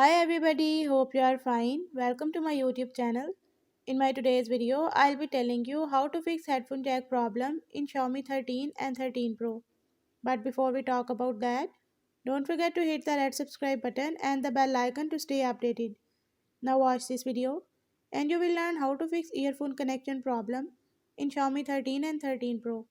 Hi everybody, hope you are fine. Welcome to my YouTube channel. In my today's video, I'll be telling you how to fix headphone jack problem in Xiaomi 13 and 13 Pro. But before we talk about that, don't forget to hit the red subscribe button and the bell icon to stay updated. Now watch this video and you will learn how to fix earphone connection problem in Xiaomi 13 and 13 Pro.